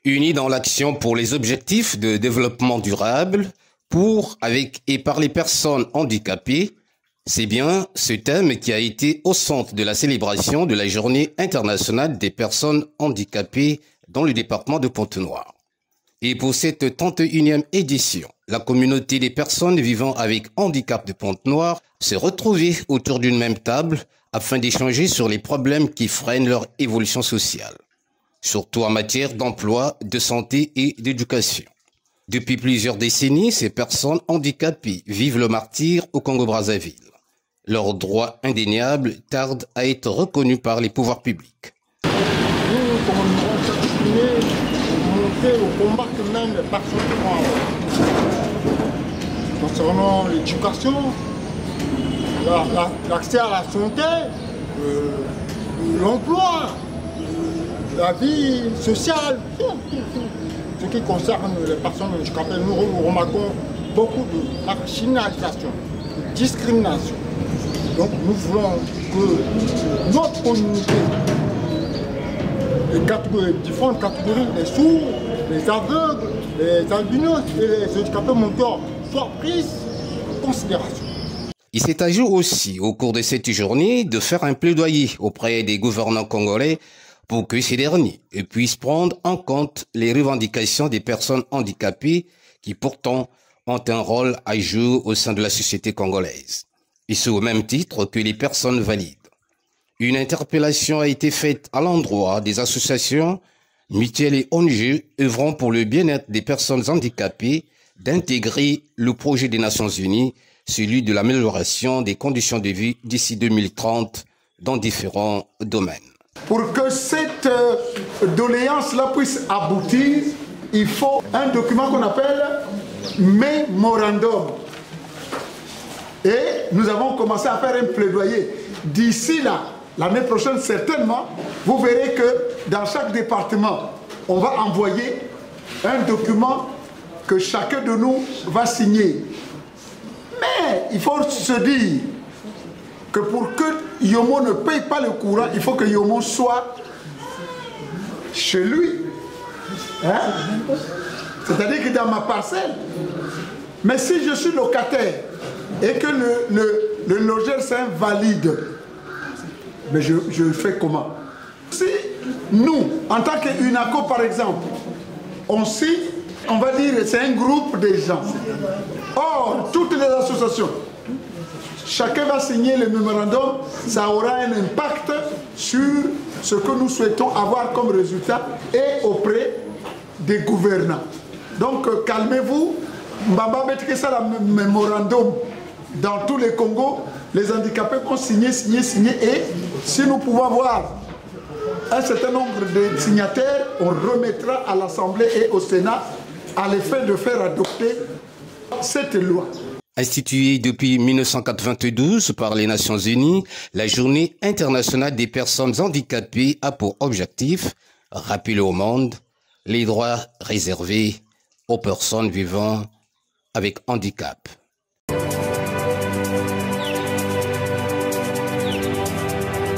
Unis dans l'action pour les objectifs de développement durable, pour, avec et par les personnes handicapées, c'est bien ce thème qui a été au centre de la célébration de la Journée internationale des personnes handicapées dans le département de Pointe-Noire. Et pour cette 31e édition, la communauté des personnes vivant avec handicap de Pointe-Noire s'est retrouvée autour d'une même table afin d'échanger sur les problèmes qui freinent leur évolution sociale, surtout en matière d'emploi, de santé et d'éducation. Depuis plusieurs décennies, ces personnes handicapées vivent le martyre au Congo-Brazzaville. Leurs droits indéniables tardent à être reconnus par les pouvoirs publics. Nous, comme nous continuer, monter au combat que même les personnes concernant l'éducation, l'accès à la santé, l'emploi, la vie sociale, ce qui concerne les personnes handicapées, nous remarquons beaucoup de marginalisation, de discrimination. Donc nous voulons que notre communauté, les différentes catégories, les sourds, les aveugles, les albinos et les handicapés moteurs soient prises en considération. Il s'est agi aussi, au cours de cette journée, de faire un plaidoyer auprès des gouvernants congolais pour que ces derniers puissent prendre en compte les revendications des personnes handicapées qui pourtant ont un rôle à jouer au sein de la société congolaise. Et ce au même titre que les personnes valides. Une interpellation a été faite à l'endroit des associations mutuelles et ONG œuvrant pour le bien-être des personnes handicapées d'intégrer le projet des Nations Unies, celui de l'amélioration des conditions de vie d'ici 2030 dans différents domaines. Pour que cette doléance-là puisse aboutir, il faut un document qu'on appelle mémorandum. Et nous avons commencé à faire un plaidoyer. D'ici là, l'année prochaine certainement, vous verrez que dans chaque département, on va envoyer un document que chacun de nous va signer. Mais il faut se dire que pour que Yomo ne paye pas le courant, il faut que Yomo soit chez lui. Hein? C'est-à-dire que dans ma parcelle. Mais si je suis locataire et que le logeur c'est invalide, mais je fais comment? Si nous, en tant qu'UNACO par exemple, on signe, on va dire c'est un groupe de gens. Or, toutes les associations, chacun va signer le mémorandum, ça aura un impact sur ce que nous souhaitons avoir comme résultat et auprès des gouvernants. Donc calmez-vous, Mbamba mettez ça dans le mémorandum dans tous les Congos, les handicapés vont signer et si nous pouvons avoir un certain nombre de signataires, on remettra à l'Assemblée et au Sénat à l'effet de faire adopter cette loi. Instituée depuis 1992 par les Nations Unies, la Journée internationale des personnes handicapées a pour objectif rappeler au monde les droits réservés aux personnes vivant avec handicap.